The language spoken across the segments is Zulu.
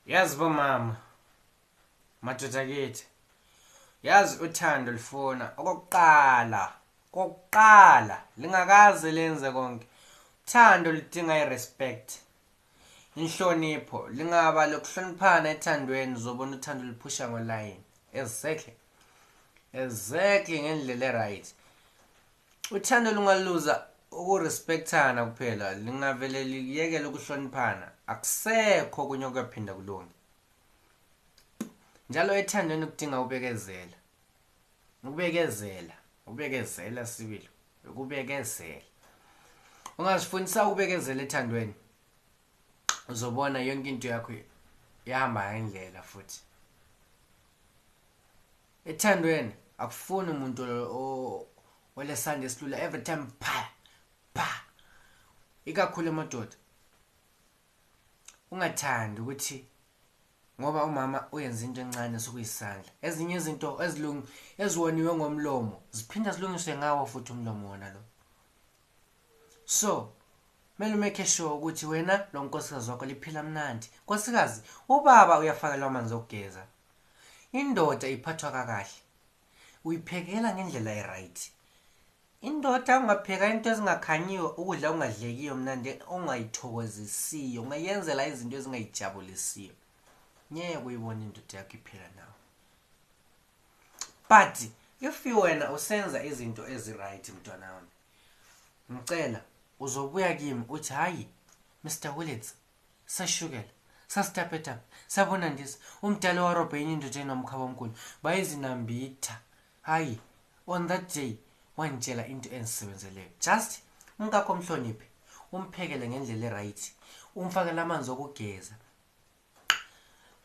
Yazi bomama, madoda kithi. Yazi uthando lifuna okokuqala lingakaze lenze konke. Uthando lidinga irespect, inhlonipho, lingaba lokuhloniphana ethandweni uzobona uthando liphusha ngoline. Exactly ngendlela right. Uthando lungaluza ukurespectana kuphela, lingavele liyekele ukuhloniphana. Akusekho kunye okuyaphinda kulunge. Njalo ethandweni kudinga ubekezela sibili, ukubekezela. Ungazifundisa ukubekezela ethandweni, uzobona yonke into yakho ihamba ngendlela futhi. Ethandweni akufuni umuntu olesandla esilula every time pa. Ikakhulu emadoda. Ungathandi ukuthi ngoba umama uyenza into encane sokuyisandla. Ezinye izinto eziwoniwe ngomlomo ziphinda zilungiswe ngawo futhi umlomo wona lo. So, kumele make sure ukuthi wena lo nkosikazi wakho liphila mnandi. Nkosikazi, ubaba uyafakelwa amanzi okugeza. Indoda iphathwa kakahle. Uyiphekela ngendlela eright. Indoda ungapheka into ezingakhanyiwe, ukudla ungadlekiyo mnandi, ongayithokozisiyo, ungayenzela izinto ezingayijabulisiyo. Ngeke uyibone indoda yakho iphila nawe. But if wena usenza izinto eziright mntwana wami, ngicela uzobuya kimi uthi hayi Mr. Willits, sashukela, sasitapetap, sabona ndisa, umdala warobheni indoda enomkhaba omkhulu, bayizinambitha. Hayi, on that day wangitshela into engisebenzeleyo. Just umkakho omhloniphe, umphekele ngendlela eright, umfakele amanzi okugeza.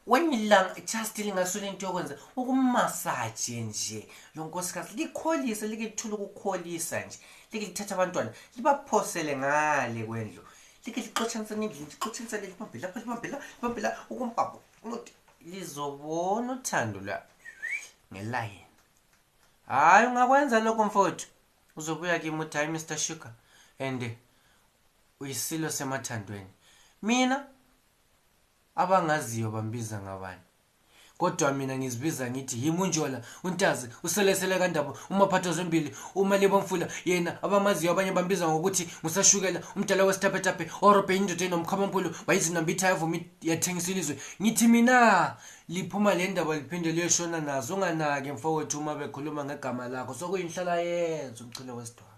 Wenilanga just lingasule into yokwenza ukumassage nje. Lo nkosikazi likholisa, likethula ukukholisa nje. Lithatha abantwana libaphosele ngale kwendlu. Lixotshanisa nendlu, lixotshanisa libambela ukumpapho. Lizobona uthando la ngeline. Hayi ungakwenza lokho mfowethu. Uzobuya kimi uthi hayi Mr. Sugar and uyisilo semathandweni. Mina abangaziyo bambiza ngabani, kodwa mina ngizibiza ngithi yimunjola, untazi, uselesele kandaba, umaphatho zombili, umalibomfula. Yena abamaziyo abanye bambiza ngokuthi ngusashukela, umdala wesitapetape, orobhe indoda enomkhaba omkhulu, bayizinambitha yavumi yathengisa ilizwe. Ngithi mina liphuma le ndaba liphinde liyeshona nazo. Unganake mfowethu uma bekhuluma ngegama lakho, sokuyinhlala yenza umchilo wesidwaba.